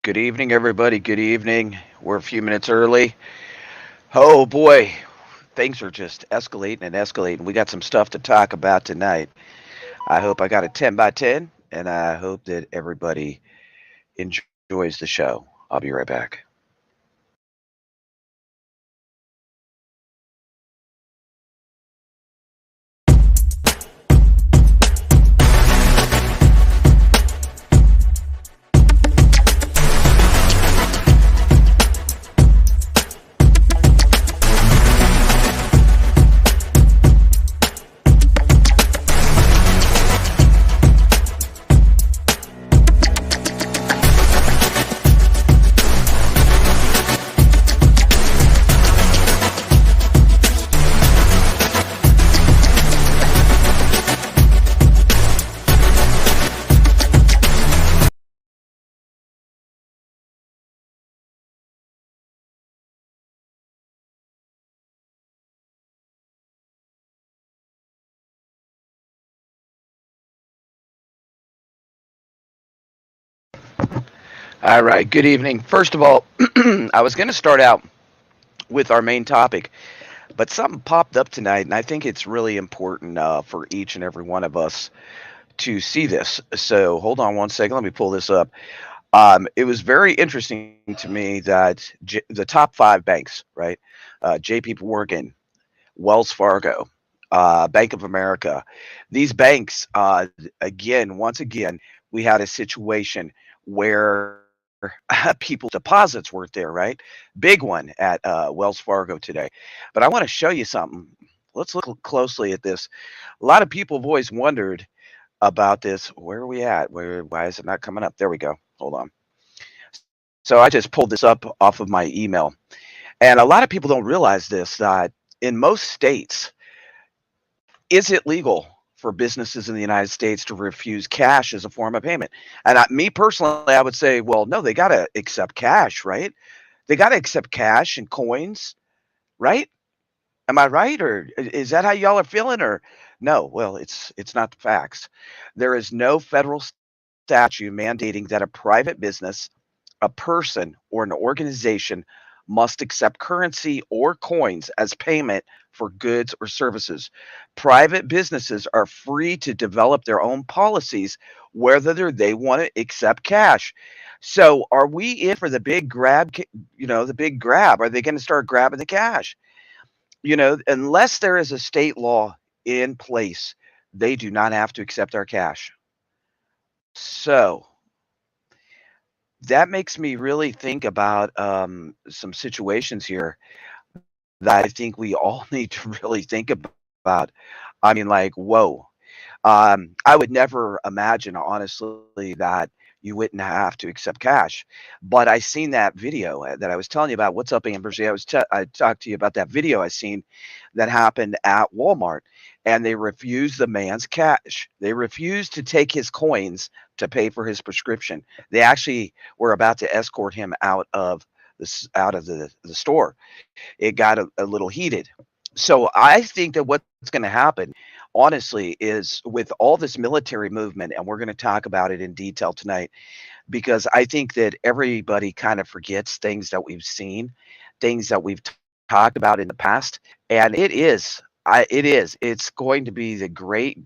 Good evening, everybody. Good evening. We're a few minutes early. Oh boy, things are just escalating and escalating. We got some stuff to talk about tonight. I hope I got a 10 by 10, and I hope that everybody enjoys the show. I'll be right back. All right, good evening. First of all, I was going to start out with our main topic, but something popped up tonight, and I think it's really important for each and every one of us to see this. So hold on one second. Let me pull this up. It was very interesting to me that the top five banks, right? JP Morgan, Wells Fargo, Bank of America, these banks, once again, we had a situation where people's deposits weren't there, right? Big one at Wells Fargo today. But I want to show you something. Let's look closely at this. A lot of people have always wondered about this. Where are we at? Why is it not coming up? There we go. Hold on. So I just pulled this up off of my email. And a lot of people don't realize this that in most states, is it legal for businesses in the United States to refuse cash as a form of payment? And me personally, I would say, well, no, they got to accept cash, right? They got to accept cash and coins, right? Am I right, or is that how y'all are feeling? Or no? Well, it's not the facts. There is no federal statute mandating that a private business, a person, or an organization must accept currency or coins as payment for goods or services. Private businesses are free to develop their own policies whether they want to accept cash. So, are we in for the big grab? The big grab. Are they going to start grabbing the cash? Unless there is a state law in place, they do not have to accept our cash. So that makes me really think about some situations here that I think we all need to really think about. I mean, like, whoa. I would never imagine, honestly, that you wouldn't have to accept cash. But I seen that video that I was telling you about. What's up, Ambersy? I talked to you about that video I seen that happened at Walmart, and they refused the man's cash. They refused to take his coins to pay for his prescription. They actually were about to escort him out of the store. It got a little heated. So I think that what's going to happen, honestly, is with all this military movement, and we're going to talk about it in detail tonight, because I think that everybody kind of forgets things that we've seen, things that we've talked about in the past, and it's going to be the great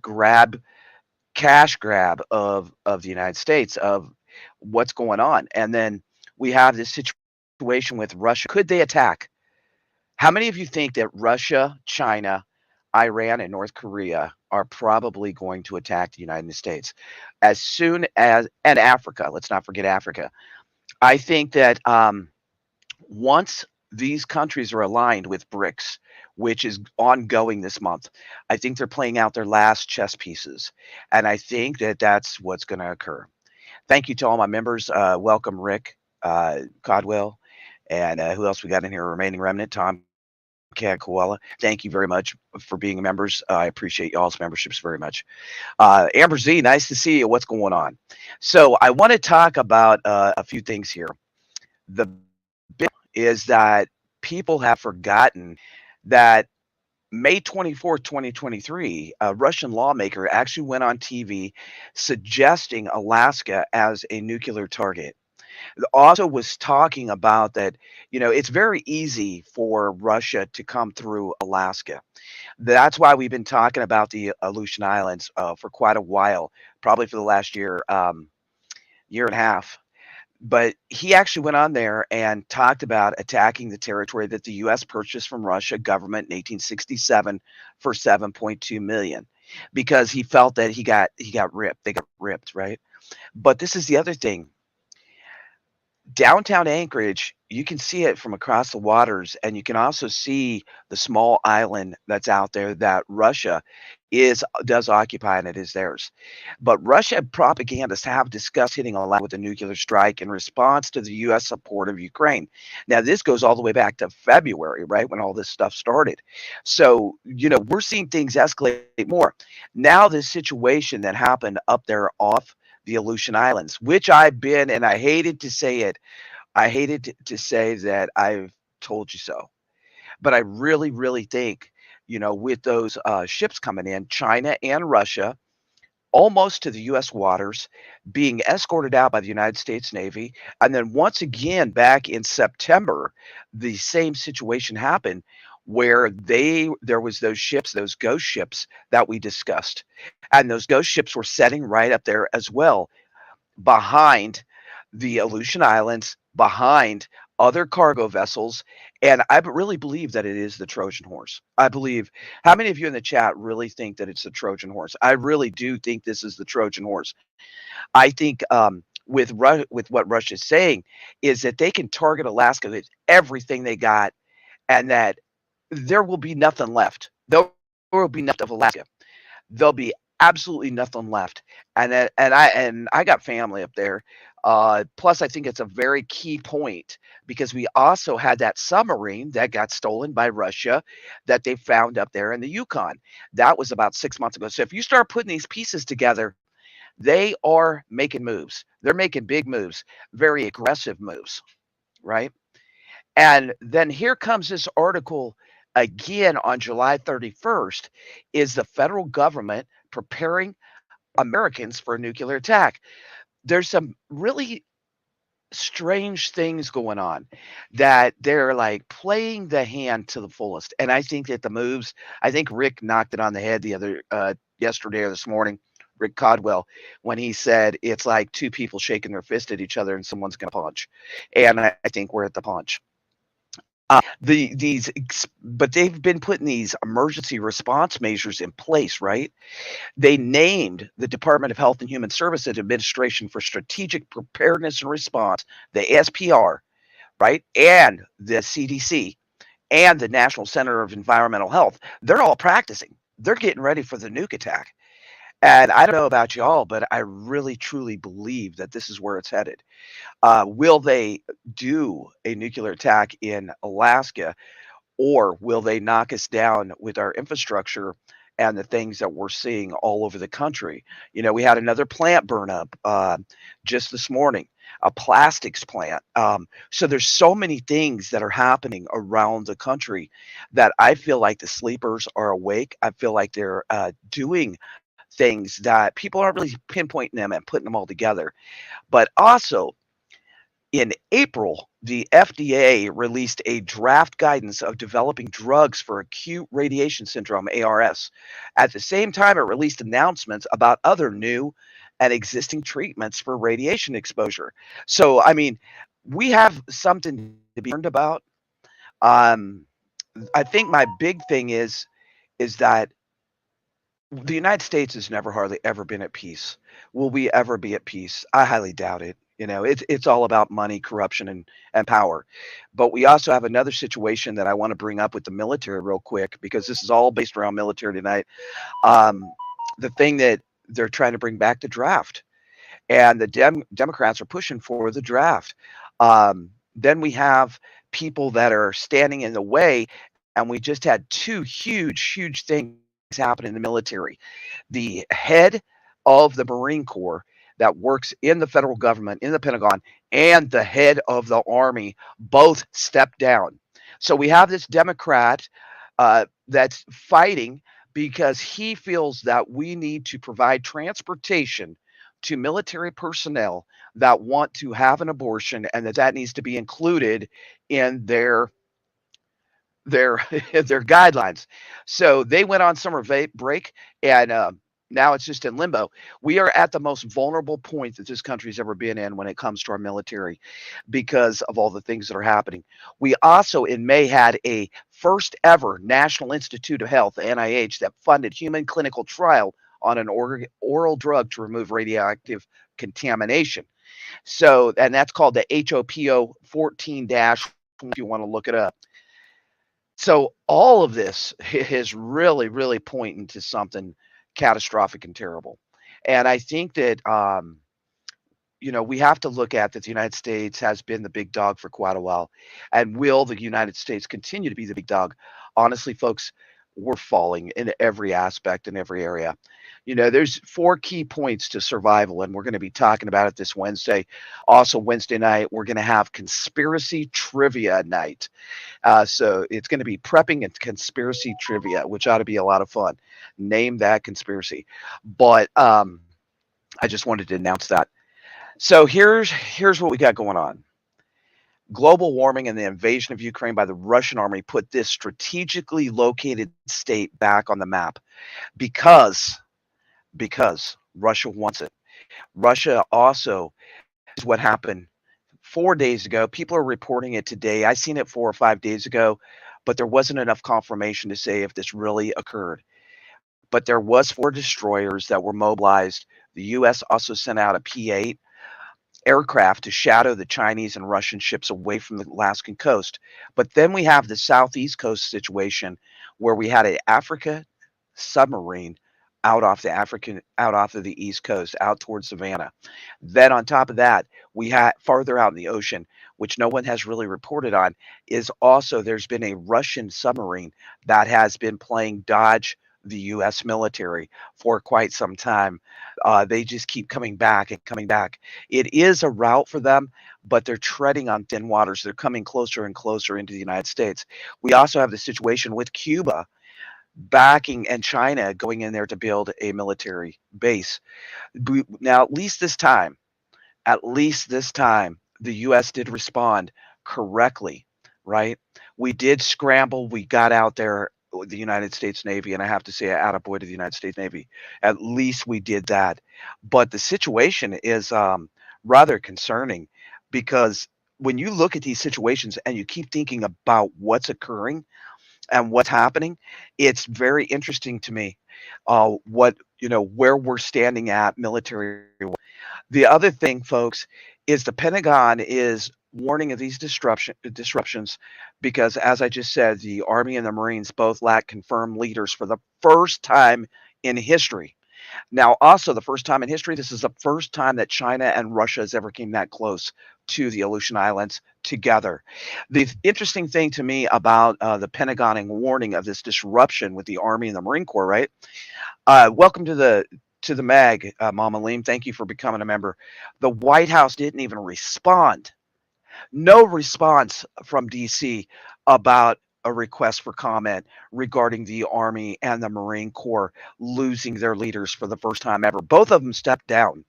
cash grab of the United States of what's going on, and then we have this situation with Russia. Could they attack? How many of you think that Russia, China, Iran, and North Korea are probably going to attack the United States as soon as, and Africa? Let's not forget Africa. I think that once these countries are aligned with BRICS, which is ongoing this month, I think they're playing out their last chess pieces. And I think that that's what's going to occur. Thank you to all my members. Welcome, Rick Codwell. And who else we got in here? Remaining Remnant, Tomcat Koala. Thank you very much for being members. I appreciate y'all's memberships very much. Amber Z, nice to see you. What's going on? So I want to talk about a few things here. The big is that people have forgotten that May 24th, 2023, a Russian lawmaker actually went on TV suggesting Alaska as a nuclear target. Also was talking about that, it's very easy for Russia to come through Alaska. That's why we've been talking about the Aleutian Islands for quite a while, probably for the last year and a half. But he actually went on there and talked about attacking the territory that the U.S. purchased from Russia government in 1867 for 7.2 million, because he felt that he got ripped. They got ripped, right? But this is the other thing. Downtown Anchorage, you can see it from across the waters, and you can also see the small island that's out there that Russia is does occupy, and it is theirs. But Russia propagandists have discussed hitting Alaska with a nuclear strike in response to the U.S. support of Ukraine. Now, this goes all the way back to February, right, when all this stuff started. So, we're seeing things escalate more. Now, this situation that happened up there off the Aleutian Islands, which I've been, and I hated to say it, I hated to say that I've told you so, but I really, really think, with those ships coming in, China and Russia, almost to the U.S. waters, being escorted out by the United States Navy. And then once again, back in September, the same situation happened where there was those ships, those ghost ships that we discussed. And those ghost ships were setting right up there as well, behind the Aleutian Islands, behind other cargo vessels, and I really believe that it is the Trojan horse. I believe. How many of you in the chat really think that it's the Trojan horse? I really do think this is the Trojan horse. I think with what Russia's saying is that they can target Alaska with everything they got, and that there will be nothing left. There will be nothing of Alaska. There'll be absolutely nothing left. And I got family up there. Plus, I think it's a very key point because we also had that submarine that got stolen by Russia that they found up there in the Yukon. That was about 6 months ago. So if you start putting these pieces together, they are making moves. They're making big moves, very aggressive moves, right? And then here comes this article again on July 31st. Is the federal government preparing Americans for a nuclear attack? There's some really strange things going on that they're like playing the hand to the fullest. And I think that the moves, I think Rick knocked it on the head the other yesterday or this morning, Rick Codwell, when he said it's like two people shaking their fist at each other and someone's going to punch. And I think we're at the punch. But they've been putting these emergency response measures in place, right? They named the Department of Health and Human Services Administration for Strategic Preparedness and Response, the SPR, right? And the CDC and the National Center of Environmental Health. They're all practicing. They're getting ready for the nuke attack. And I don't know about y'all, but I really truly believe that this is where it's headed. Will they do a nuclear attack in Alaska, or will they knock us down with our infrastructure and the things that we're seeing all over the country? We had another plant burn up just this morning, a plastics plant. So there's so many things that are happening around the country that I feel like the sleepers are awake. I feel like they're doing things that people aren't really pinpointing them and putting them all together. But also, in April, the FDA released a draft guidance of developing drugs for acute radiation syndrome, ARS. At the same time, it released announcements about other new and existing treatments for radiation exposure. So, I mean, we have something to be learned about. Um, I think my big thing is that the United States has never hardly ever been at peace. Will we ever be at peace? I highly doubt it. It's all about money, corruption, and power. But we also have another situation that I want to bring up with the military real quick because this is all based around military tonight. Um, the thing that they're trying to bring back the draft, and the Democrats are pushing for the draft. Then we have people that are standing in the way, and we just had two huge, huge things happen in the military. The head of the Marine Corps that works in the federal government, in the Pentagon, and the head of the Army both stepped down. So we have this Democrat that's fighting because he feels that we need to provide transportation to military personnel that want to have an abortion, and that needs to be included in their their guidelines. So they went on summer break, and now it's just in limbo. We are at the most vulnerable point that this country's ever been in when it comes to our military because of all the things that are happening. We also in May had a first ever National Institute of Health, NIH, that funded human clinical trial on an oral drug to remove radioactive contamination. So, and that's called the HOPO 14 if you want to look it up. So all of this is really, really pointing to something catastrophic and terrible. And I think that we have to look at that the United States has been the big dog for quite a while. And will the United States continue to be the big dog? Honestly, folks, we're falling in every aspect in every area. There's four key points to survival, and we're going to be talking about it this Wednesday. Also, Wednesday night, we're going to have conspiracy trivia night. So it's going to be prepping and conspiracy trivia, which ought to be a lot of fun. Name that conspiracy. But I just wanted to announce that. So here's what we got going on. Global warming and the invasion of Ukraine by the Russian army put this strategically located state back on the map because Russia wants it. Russia also is what happened 4 days ago. People are reporting it today. I seen it 4 or 5 days ago, but there wasn't enough confirmation to say if this really occurred. But there was 4 destroyers that were mobilized. The U.S. also sent out a P-8 aircraft to shadow the Chinese and Russian ships away from the Alaskan coast. But then we have the southeast coast situation where we had an Africa submarine out off of the east coast, out towards Savannah. Then on top of that, we had farther out in the ocean, which no one has really reported on, is also there's been a Russian submarine that has been playing dodge the U.S. military for quite some time. They just keep coming back and coming back. It is a route for them, but they're treading on thin waters. They're coming closer and closer into the United States. We also have the situation with Cuba backing and China going in there to build a military base. Now, at least this time, the U.S. did respond correctly, right? We did scramble. We got out there, the United States Navy, and I have to say, attaboy to the United States Navy. At least we did that. But the situation is rather concerning because when you look at these situations and you keep thinking about what's occurring and what's happening, it's very interesting to me where we're standing at military. The other thing, folks, is the Pentagon is warning of these disruptions because, as I just said, the Army and the Marines both lack confirmed leaders for the first time in history. Now, also the first time in history, this is the first time that China and Russia has ever came that close to the Aleutian Islands together. The interesting thing to me about the Pentagon and warning of this disruption with the Army and the Marine Corps, right? Welcome to the mag, Mama Leem. Thank you for becoming a member. The White House didn't even respond. No response from DC about a request for comment regarding the Army and the Marine Corps losing their leaders for the first time ever. Both of them stepped down.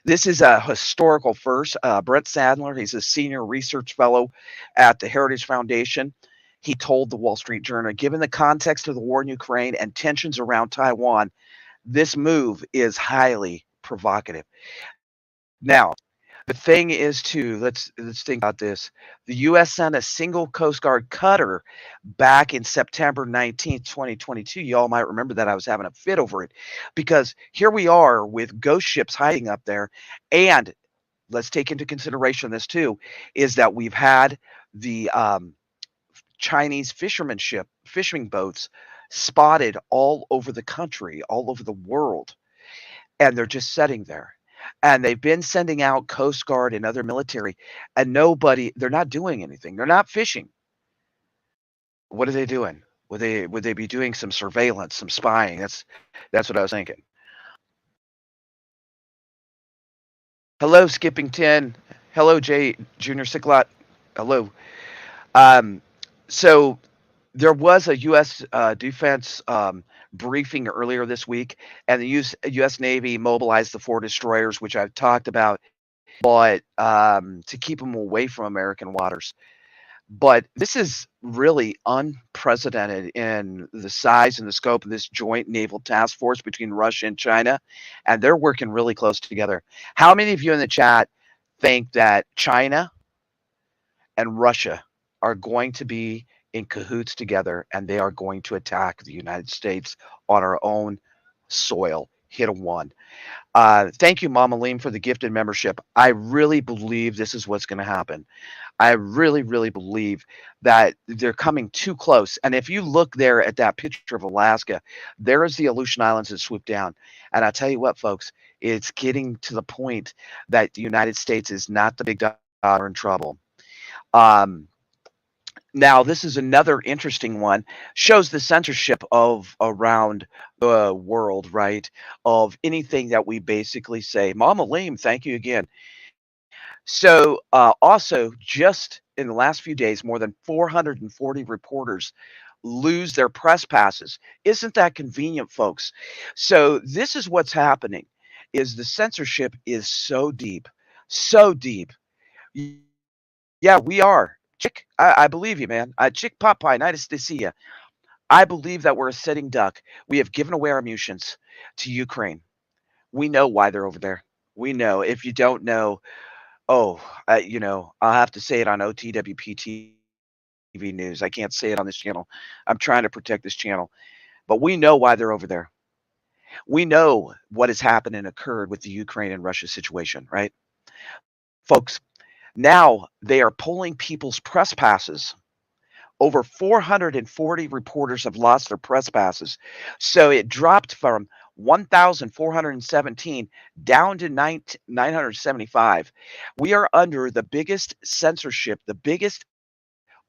This is a historical first. Brett Sadler, he's a senior research fellow at the Heritage Foundation. He told the Wall Street Journal, given the context of the war in Ukraine and tensions around Taiwan, this move is highly provocative. Now, the thing is, too, let's think about this. The U.S. sent a single Coast Guard cutter back in September 19th, 2022. You all might remember that I was having a fit over it because here we are with ghost ships hiding up there. And let's take into consideration this, too, is that we've had the Chinese fishing boats spotted all over the country, all over the world, and they're just sitting there. And they've been sending out Coast Guard and other military, and they're not doing anything. They're not fishing. What are they doing? Would they be doing some surveillance, some spying? That's what I was thinking. Hello, Skipping 10. Hello, Junior Sicklot. Hello. So There was a U.S. Defense briefing earlier this week, and the U.S. Navy mobilized the four destroyers, which I've talked about, but to keep them away from American waters. But this is really unprecedented in the size and the scope of this joint naval task force between Russia and China, and they're working really close together. How many of you in the chat think that China and Russia are going to be in cahoots together and they are going to attack the United States on our own soil? Hit a one. Thank you, Mama Leem, for the gifted membership. I really believe this is what's going to happen. I really, really believe that they're coming too close. And if you look there at that picture of Alaska, there is the Aleutian Islands that swoop down. And I tell you what, folks, it's getting to the point that the United States is not the big dollar in trouble. Um, Now, this is another interesting one. Shows the censorship of around the world, right? Of anything that we basically say. Mama Leem, thank you again. So, also, just in the last few days, more than 440 reporters lose their press passes. Isn't that convenient, folks? So, this is what's happening: is the censorship is so deep, so deep. Yeah, we are. Chick, I believe you, man. Chick Popeye, nice to see you. I believe that we're a sitting duck. We have given away our munitions to Ukraine. We know why they're over there. We know. If you don't know, oh, I'll have to say it on OTWP TV news. I can't say it on this channel. I'm trying to protect this channel. But we know why they're over there. We know what has happened and occurred with the Ukraine and Russia situation, right? Folks, now they are pulling people's press passes. Over 440 reporters have lost their press passes. So it dropped from 1,417 down to 975. We are under the biggest censorship, the biggest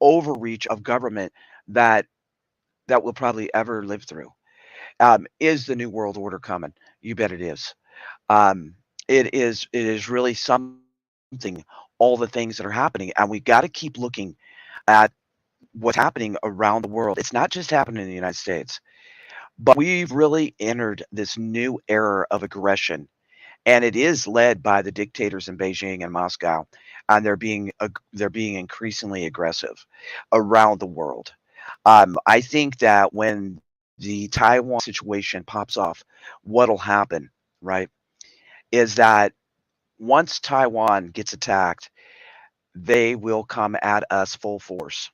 overreach of government that that we'll probably ever live through. Is the new world order coming? You bet it is. Um, it is really something. All the things that are happening, and we got to keep looking at what's happening around the world. It's not just happening in the United States, but we've really entered this new era of aggression, and it is led by the dictators in Beijing and Moscow, and they're being increasingly aggressive around the world. I think that when the Taiwan situation pops off, what'll happen, right, is that once Taiwan gets attacked, they will come at us full force.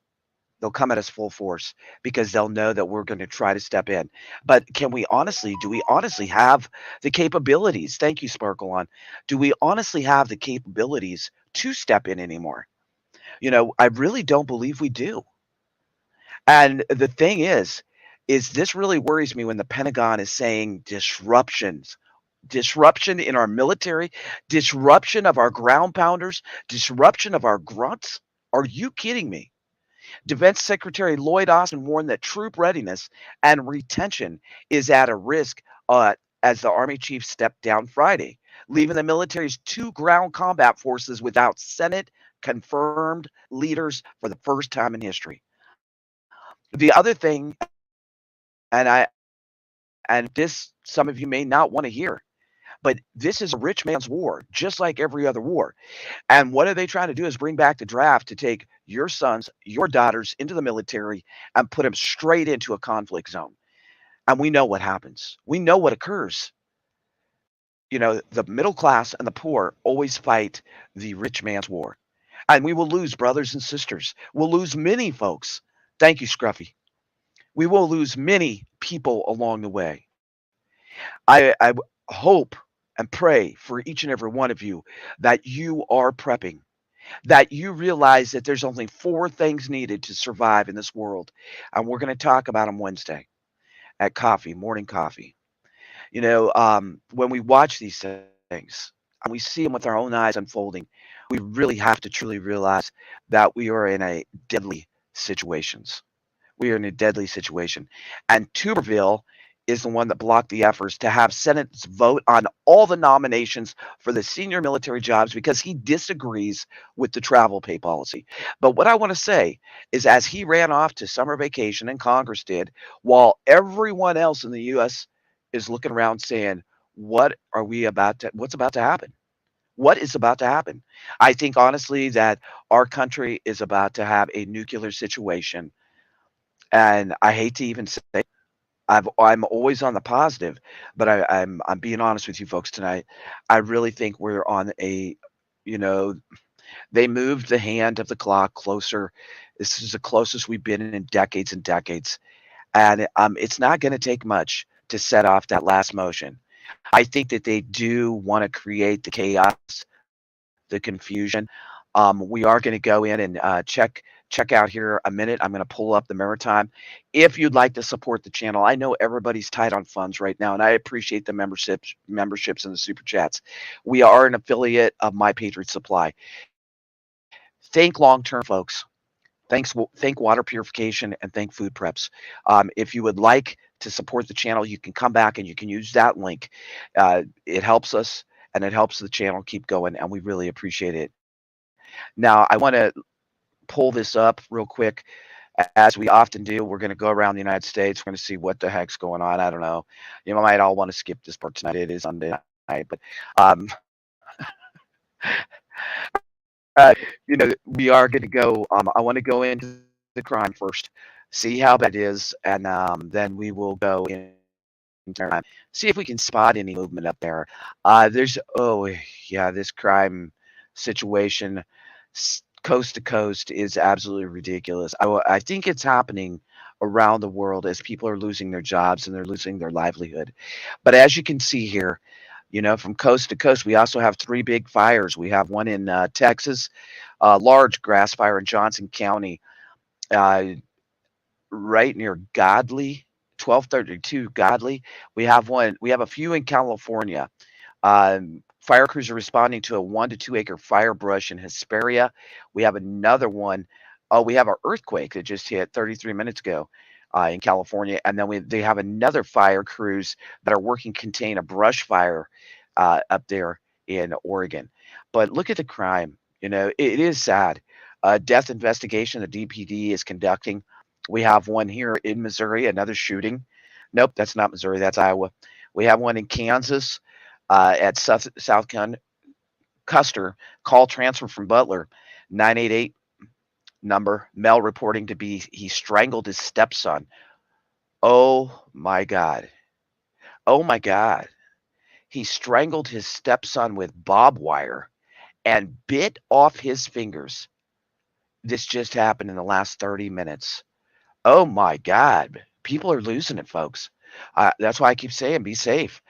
They'll come at us full force because they'll know that we're going to try to step in. But do we honestly have the capabilities? Thank you, Sparkle On. Do we honestly have the capabilities to step in anymore? I really don't believe we do. And the thing is this really worries me when the Pentagon is saying disruption in our military, disruption of our ground pounders, disruption of our grunts. Are you kidding me? Defense Secretary Lloyd Austin warned that troop readiness and retention is at a risk as the Army chief stepped down Friday, leaving the military's two ground combat forces without Senate confirmed leaders for the first time in history. The other thing, and this some of you may not want to hear, but this is a rich man's war, just like every other war. And what are they trying to do is bring back the draft to take your sons, your daughters into the military and put them straight into a conflict zone. And we know what happens. We know what occurs. The middle class and the poor always fight the rich man's war. And we will lose brothers and sisters. We'll lose many folks. Thank you, Scruffy. We will lose many people along the way. I hope and pray for each and every one of you that you are prepping, that you realize that there's only four things needed to survive in this world. And we're going to talk about them Wednesday at coffee, morning coffee. When we watch these things and we see them with our own eyes unfolding, we really have to truly realize that we are in a deadly situations. We are in a deadly situation. And Tuberville is the one that blocked the efforts to have Senate's vote on all the nominations for the senior military jobs because he disagrees with the travel pay policy. But what I want to say is, as he ran off to summer vacation and Congress did, while everyone else in the U.S. is looking around saying, what's about to happen? What is about to happen? I think honestly that our country is about to have a nuclear situation. And I hate to even say I'm always on the positive, but I'm being honest with you folks tonight. I really think we're on a, you know, they moved the hand of the clock closer. This is the closest we've been in decades and decades, and it's not going to take much to set off that last motion. I think that they do want to create the chaos, the confusion. We are going to go in and check out here a minute. I'm going to pull up the Maritime. If you'd like to support the channel, I know everybody's tight on funds right now, and I appreciate the memberships and the super chats. We are an affiliate of My Patriot Supply. Think long term, folks. Think water purification and think food preps. If you would like to support the channel, you can come back and you can use that link. It helps us and it helps the channel keep going, and we really appreciate it. Now, I want to pull this up real quick. As we often do, we're going to go around the United States. We're going to see what the heck's going on. I don't know. You might all want to skip this part tonight. It is Sunday night, but um, we are going to go. I want to go into the crime first, see how bad it is, and then we will go into see if we can spot any movement up there. Yeah, this crime situation, coast to coast, is absolutely ridiculous. I think it's happening around the world as people are losing their jobs and they're losing their livelihood. But as you can see here, from coast to coast, we also have three big fires. We have one in Texas, a large grass fire in Johnson County, uh, right near Godley, 1232 Godley. We have a few in California. Fire crews are responding to a 1 to 2 acre fire brush in Hesperia. We have another one. Oh, we have our earthquake that just hit 33 minutes ago in California. And then they have another fire crews that are working contain a brush fire up there in Oregon. But look at the crime. It is sad. Death investigation the DPD is conducting. We have one here in Missouri, another shooting. Nope, that's not Missouri. That's Iowa. We have one in Kansas at South Custer. Call transfer from Butler, 988 number. Mel reporting to be he strangled his stepson. Oh my God. Oh my God. He strangled his stepson with barbed wire and bit off his fingers. This just happened in the last 30 minutes. Oh my God. People are losing it, folks. That's why I keep saying be safe.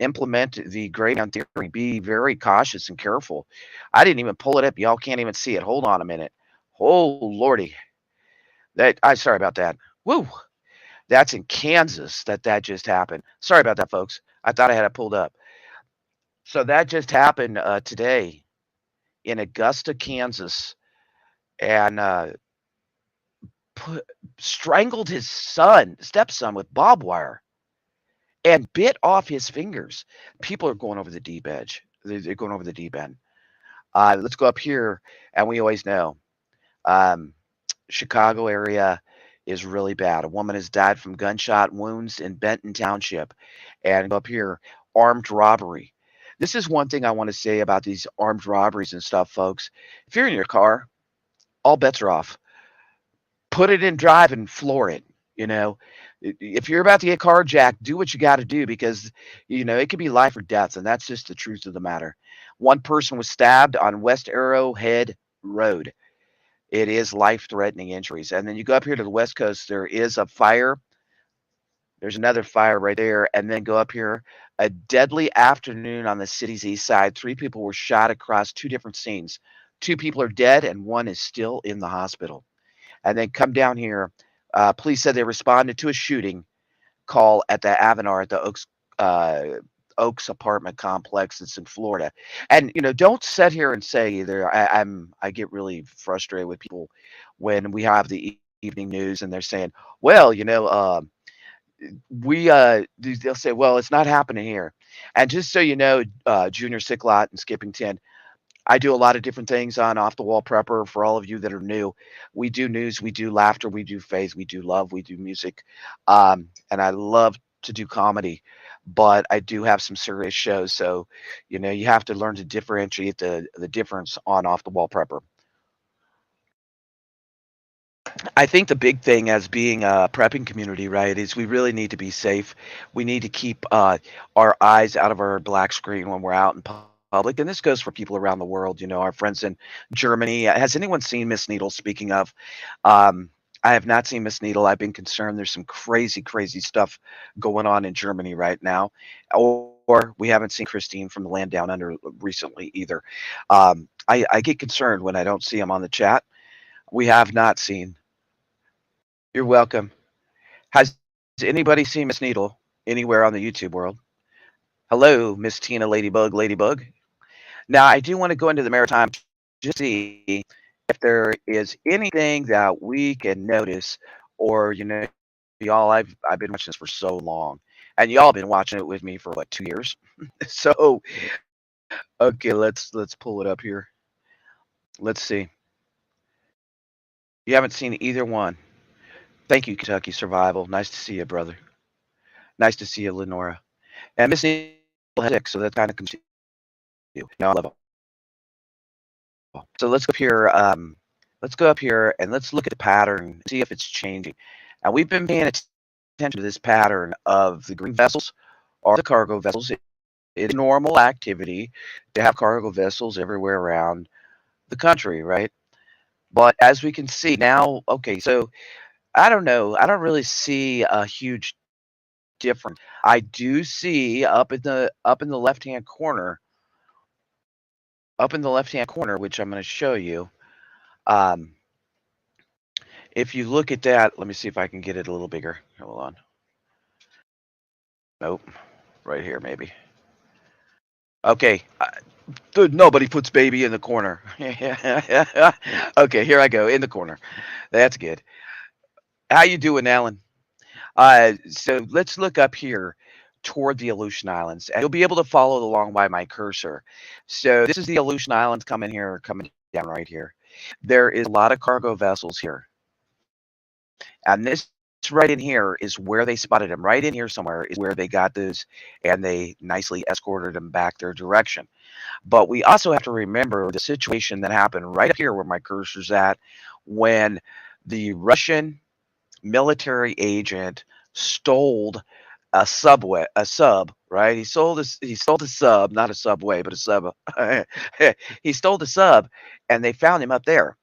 Implement the gray man theory. Be very cautious and careful. I didn't even pull it up. Y'all can't even see it. Hold on a minute. Oh Lordy. Sorry about that. Woo. That's in Kansas that just happened. Sorry about that, folks. I thought I had it pulled up. So that just happened today in Augusta, Kansas, and strangled his stepson with barbed wire and bit off his fingers. People are going over the deep edge. They're going over the deep end. Let's go up here, and we always know Chicago area is really bad. A woman has died from gunshot wounds in Benton Township. And up here, armed robbery. This is one thing I want to say about these armed robberies and stuff, folks. If you're in your car, all bets are off. Put it in drive and floor it. If you're about to get carjacked, do what you got to do because, it could be life or death. And that's just the truth of the matter. One person was stabbed on West Arrowhead Road. It is life-threatening injuries. And then you go up here to the West Coast, there is a fire. There's another fire right there. And then go up here, a deadly afternoon on the city's east side. 3 people were shot across 2 different scenes. 2 people are dead and 1 is still in the hospital. And then come down here. Police said they responded to a shooting call at the Avanar at the Oaks apartment complex that's in Florida. And don't sit here and say either. I get really frustrated with people when we have the evening news and they're saying, well, they'll say, well, it's not happening here. And just so you know, Junior Sicklot and Skippington, I do a lot of different things on Off the Wall Prepper. For all of you that are new, we do news, we do laughter, we do faith, we do love, we do music, and I love to do comedy. But I do have some serious shows, so you have to learn to differentiate the difference on Off the Wall Prepper. I think the big thing as being a prepping community, right, is we really need to be safe. We need to keep our eyes out of our black screen when we're out in public. And this goes for people around the world, our friends in Germany. Has anyone seen Miss Needle? Speaking of, I have not seen Miss Needle. I've been concerned. There's some crazy, crazy stuff going on in Germany right now. Or we haven't seen Christine from the Land Down Under recently either. I get concerned when I don't see them on the chat. We have not seen. You're welcome. Has anybody seen Miss Needle anywhere on the YouTube world? Hello, Miss Tina Ladybug Ladybug. Now, I do want to go into the maritime just to see if there is anything that we can notice, or y'all, I've been watching this for so long, and y'all been watching it with me for what 2 years. So, okay, let's pull it up here. Let's see. You haven't seen either one. Thank you, Kentucky Survival. Nice to see you, brother. Nice to see you, Lenora. And Miss Needle has 6, so that's kind of confusing. I love so let's go up here. Let's go up here and let's look at the pattern, see if it's changing. And we've been paying attention to this pattern of the green vessels or the cargo vessels. It's normal activity to have cargo vessels everywhere around the country, right? But as we can see now, okay, so I don't know. I don't really see a huge difference. I do see up in the left-hand corner, which I'm going to show you. Um, If you look at that, let me see if I can get it a little bigger. Hold on. Nope. Right here, maybe. Okay. Nobody puts baby in the corner. Okay, here I go in the corner. That's good. How you doing, Alan? So let's look up here toward the Aleutian Islands, and you'll be able to follow along by my cursor. So this is the Aleutian Islands coming down right here. There is a lot of cargo vessels here. And this right in here is where they spotted him. Right in here somewhere is where they got those, and they nicely escorted him back their direction. But we also have to remember the situation that happened right up here where my cursor's at, when the Russian military agent stole a sub, right? He stole the sub, not a subway, but a sub. He stole the sub, and they found him up there.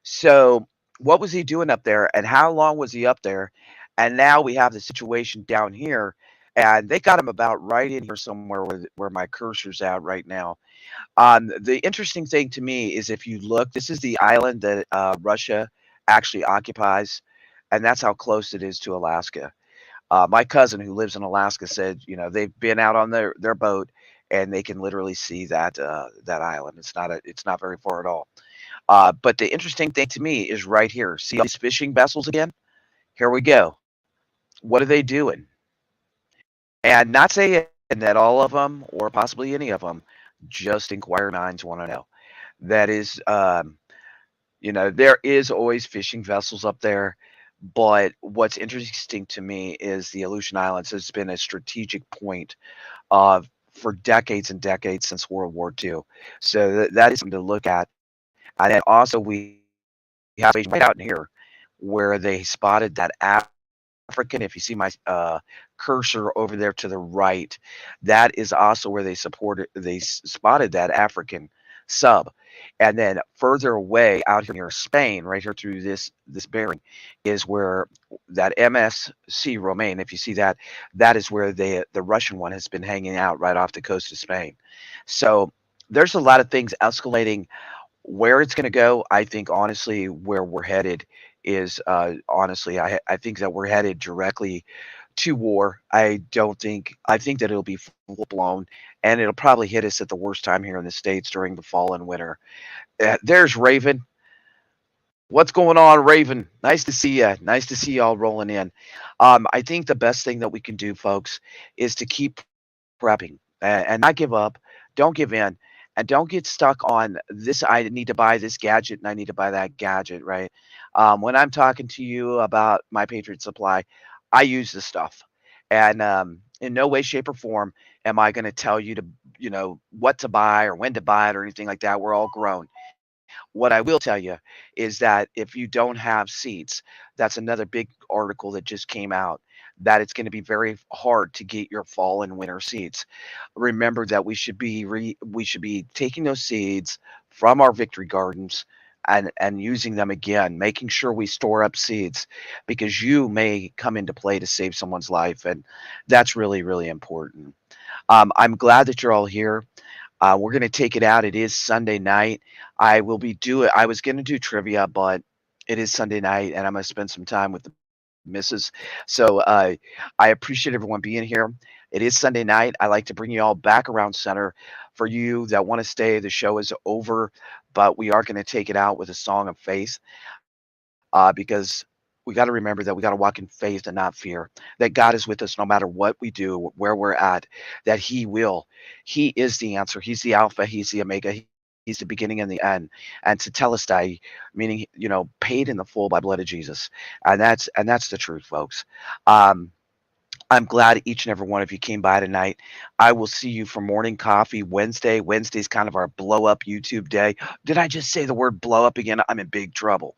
So, what was he doing up there, and how long was he up there? And now we have the situation down here, and they got him about right in here somewhere where my cursor's at right now. The interesting thing to me is if you look, this is the island that Russia actually occupies, and that's how close it is to Alaska. My cousin who lives in Alaska said, they've been out on their boat, and they can literally see that island. It's not very far at all. But the interesting thing to me is right here. See all these fishing vessels again? Here we go. What are they doing? And not saying that all of them or possibly any of them, just inquiring minds want to know. That is, there is always fishing vessels up there. But what's interesting to me is the Aleutian Islands has been a strategic point for decades and decades since World War II. So that is something to look at. And then also we have right out in here where they spotted that African. If you see my cursor over there to the right, that is also where they spotted that African sub. And then further away out here near Spain, right here through this bearing, is where that MSC Romaine. If you see that, that is where the Russian one has been hanging out right off the coast of Spain. So there's a lot of things escalating. Where it's going to go, I think honestly, where we're headed is honestly, I think that we're headed directly to war. I think that it'll be full blown, and it'll probably hit us at the worst time here in the States during the fall and winter. There's Raven. What's going on, Raven? Nice to see you. Nice to see y'all rolling in. I think the best thing that we can do, folks, is to keep prepping and not give up. Don't give in, and don't get stuck on this. I need to buy this gadget and I need to buy that gadget, right? When I'm talking to you about my Patriot Supply, I use this stuff, and in no way, shape, or form am I going to tell you to, what to buy or when to buy it or anything like that. We're all grown. What I will tell you is that if you don't have seats, that's another big article that just came out, that it's going to be very hard to get your fall and winter seeds. Remember that we should be taking those seeds from our victory gardens and using them again, making sure we store up seeds because you may come into play to save someone's life, and that's really really important. I'm glad that you're all here. We're gonna take it out. It is Sunday night. I was gonna do trivia, but it is Sunday night, and I'm gonna spend some time with the missus. So I appreciate everyone being here. It is Sunday night. I like to bring you all back around center. For you that want to stay, the show is over, but we are going to take it out with a song of faith because we got to remember that we got to walk in faith and not fear. That God is with us no matter what we do, where we're at. That He will. He is the answer. He's the Alpha. He's the Omega. He's the beginning and the end. And to tell us that, meaning paid in the full by blood of Jesus, and that's the truth, folks. Um, I'm glad each and every one of you came by tonight. I will see you for morning coffee Wednesday. Wednesday's kind of our blow up YouTube day. Did I just say the word blow up again? I'm in big trouble.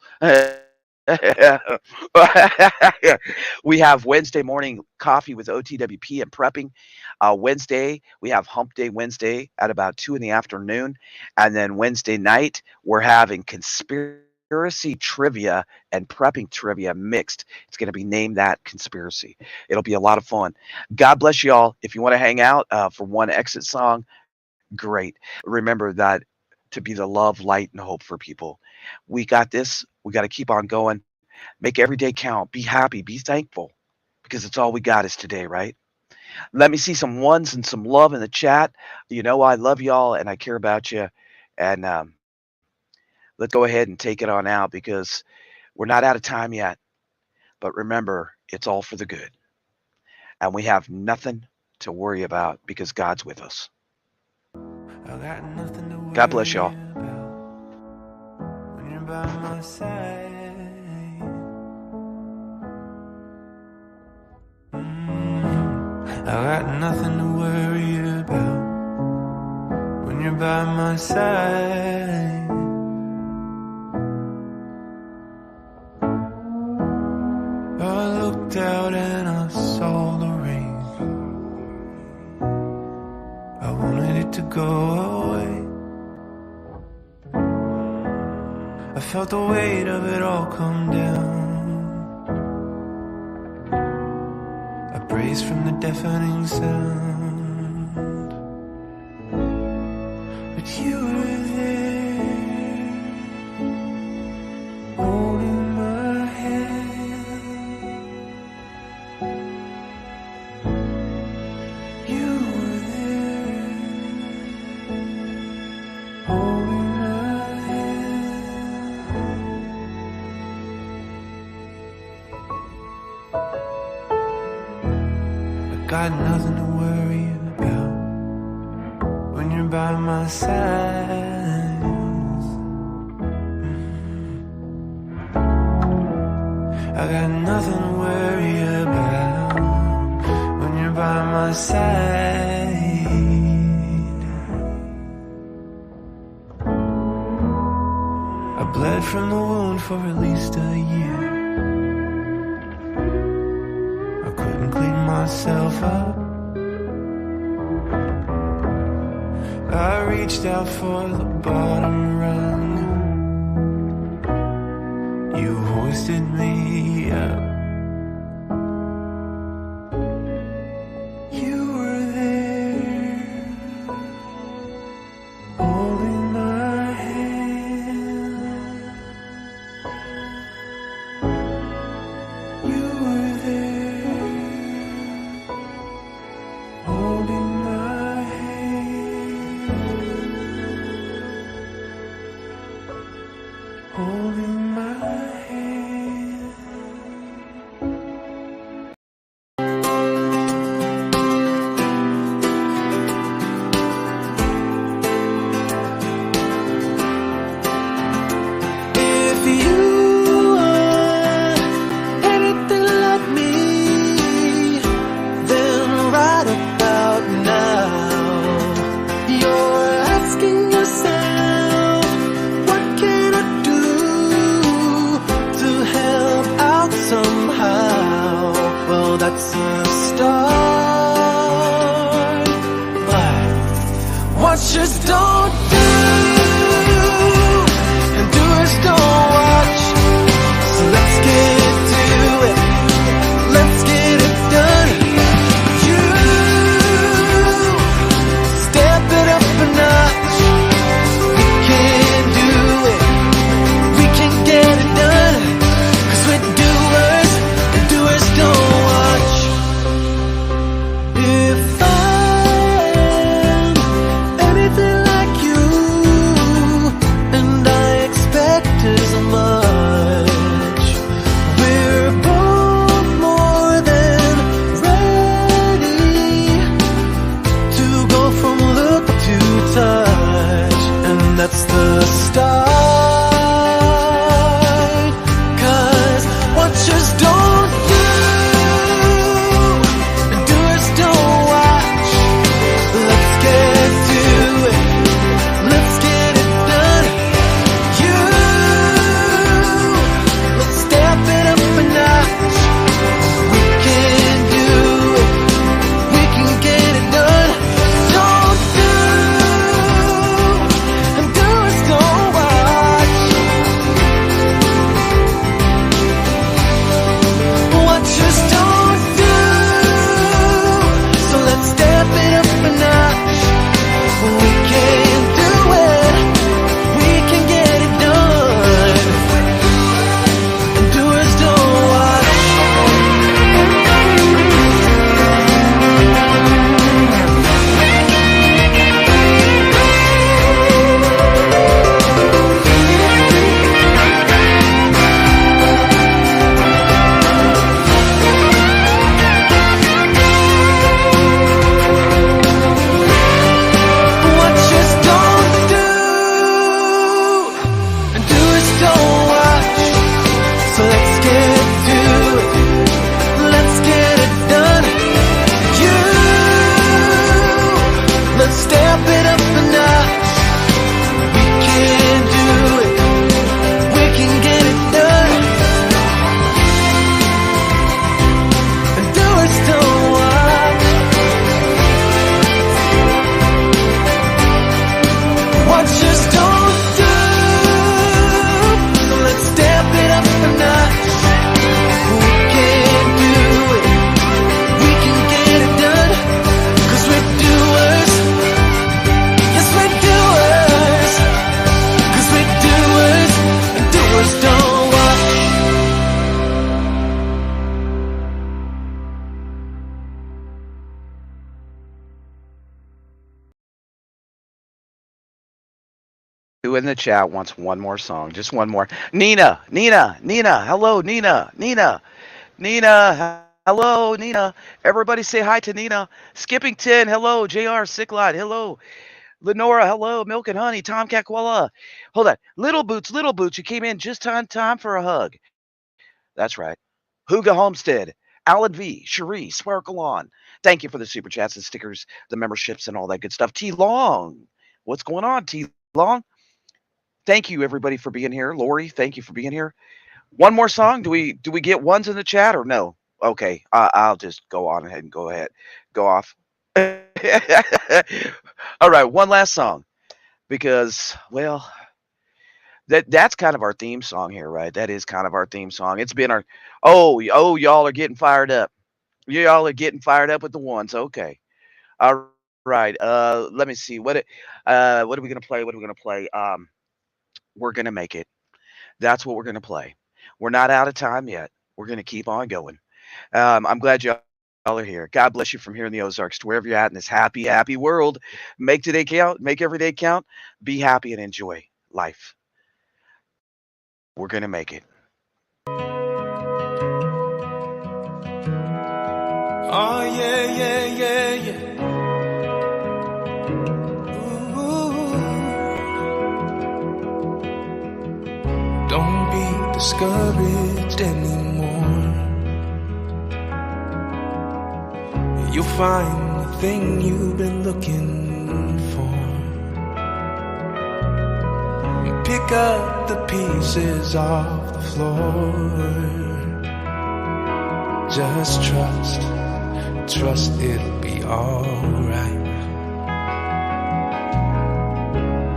We have Wednesday morning coffee with OTWP and prepping. Wednesday, we have Hump Day Wednesday at about 2 in the afternoon. And then Wednesday night, we're having conspiracy trivia and prepping trivia mixed. It's going to be named that conspiracy. It'll be a lot of fun. God bless you all. If you want to hang out for one exit song, great. Remember that to be the love, light, and hope for people. We got this. We got to keep on going. Make every day count. Be happy. Be thankful because it's all we got is today, right? Let me see some ones and some love in the chat. You know, I love y'all and I care about you. And let's go ahead and take it on out because we're not out of time yet. But remember, it's all for the good. And we have nothing to worry about because God's with us. I got nothing to worry God bless y'all. about when you're by my side. I got nothing to worry about when you're by my side. I looked out and I saw the rain. I wanted it to go away. I felt the weight of it all come down. I braced from the deafening sound. But you were there, holding my hand. You were there, holding my hand. I got nothing to worry about when you're by my side. I got nothing to worry about when you're by my side. I bled from the wound for at least a year. I couldn't clean myself up. I reached out for the bottom rung. You hoisted me up. You were there, holding my hand. You were there, holding my hand. Holding my Watchers don't do, and doers don't watch. So let's get to it. Let's get it done. You step it up a notch. We can do it. We can get it done. 'Cause we're doers, and doers don't watch. If I'm anything like you, and I expect as much, we're both more than ready to go from look to touch, and that's the start. 'Cause watchers don't do, and doers don't watch. Let's get to it. Let's get it done. You, let's step it up a notch. We can do it. We can get it done. Don't do, and doers don't watch. Watchers don't do, so let's step it up a notch. We can do it. We can get it done. And doers don't watch. Watchers don't do, and doers don't watch. So let's get to it. Let's get it done. You, let's step it up a notch. We can do it. We can get it done. And doers don't watch. Watchers don't do, so let's step it up a notch. We can do it. We can get it done. 'Cause we're doers. Yes, we're doers. 'Cause we're doers, and doers don't watch. Who in the chat wants one more song? Just one more. Nina, hello, Nina, hello, Nina. Everybody say hi to Nina. Skipping 10, hello. JR Sicklot, hello. Lenora, hello. Milk and Honey, Tom Caquella. Hold on. Little Boots, you came in just on time for a hug. That's right. Huga Homestead, Alan V, Cherie, Sparkle On. Thank you for the super chats and stickers, the memberships, and all that good stuff. T Long, what's going on, T Long? Thank you everybody for being here. Lori, thank you for being here. One more song. Do we get ones in the chat or no? Okay, I'll just go on ahead and go off. All right, one last song, because well, that's kind of our theme song here, right? That is kind of our theme song. It's been our y'all are getting fired up. Y'all are getting fired up with the ones. Okay, all right. Let me see what are we gonna play? We're gonna make it. That's what we're gonna play. We're not out of time yet. We're gonna keep on going. I'm glad y'all are here. God bless you from here in the Ozarks to wherever you're at in this happy, happy world. Make today count. Make every day count. Be happy and enjoy life. We're gonna make it. Oh yeah. Ooh. Don't be discouraged anymore. You'll find the thing you've been looking for. Pick up the pieces off the floor. Just trust it'll be alright.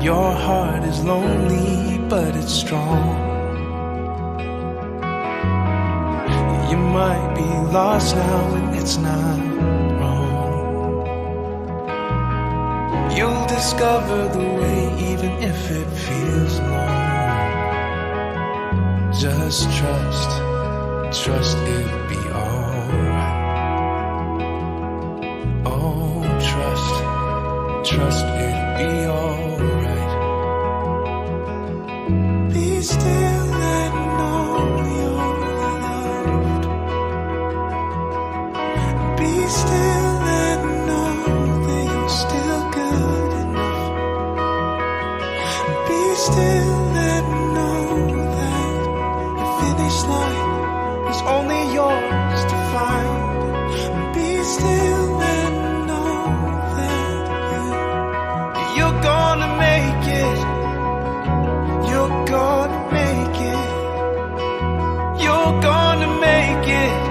Your heart is lonely, but it's strong. You might be lost now, and it's not wrong. You'll discover the way, even if it feels long. Just trust it'll be alright. Oh, trust it'll be alright. Be still and know you're loved. Be still and know that you're still good enough. Be still and know that your finish line is only yours to find. Be still and know that you're gonna make it. You're gonna make it. You're gonna make it.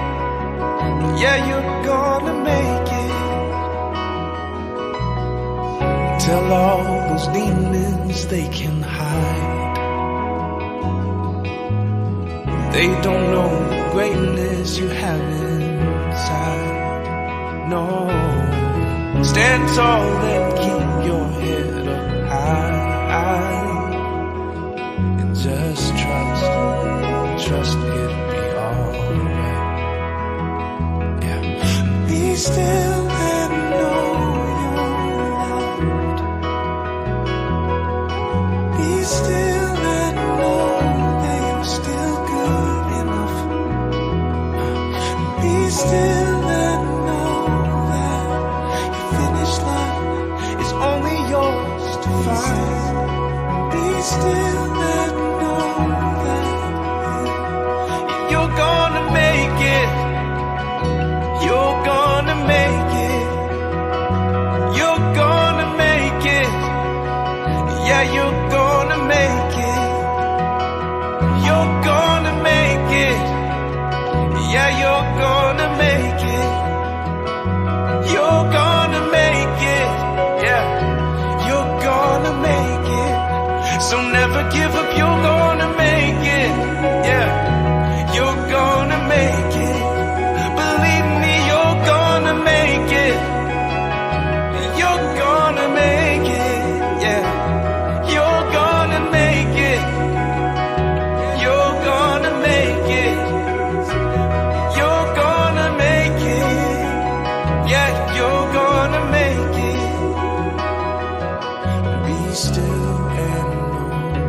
Yeah, you're gonna make it. Tell all those demons they can hide. They don't know the greatness you have inside. No, stand tall and keep your head up high. And just trust it'll be alright. Yeah, be still and know you're loved. Be still and know that you're still good enough. Be still and know that your finish line is only yours to find. Be still and know that you're gonna make it. You're gonna make it. You're gonna make it. Yeah, you're gonna make it. You're gonna make it. Yeah, you're gonna make it. You're gonna make it. Yeah, you're gonna make it. So never give up, you're gonna make it. Yeah, you're gonna make it. Believe me, you're gonna make it. You're gonna make it. Yeah, you're gonna make it. You're gonna make it. You're gonna make it. Yeah, you're gonna make it. Be still and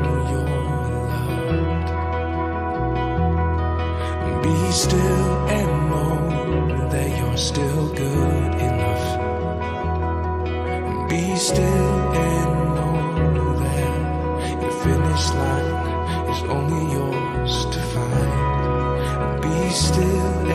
know you're loved. Be still and know that you're still good enough. Be still and know that your finish line is only yours to find. Be still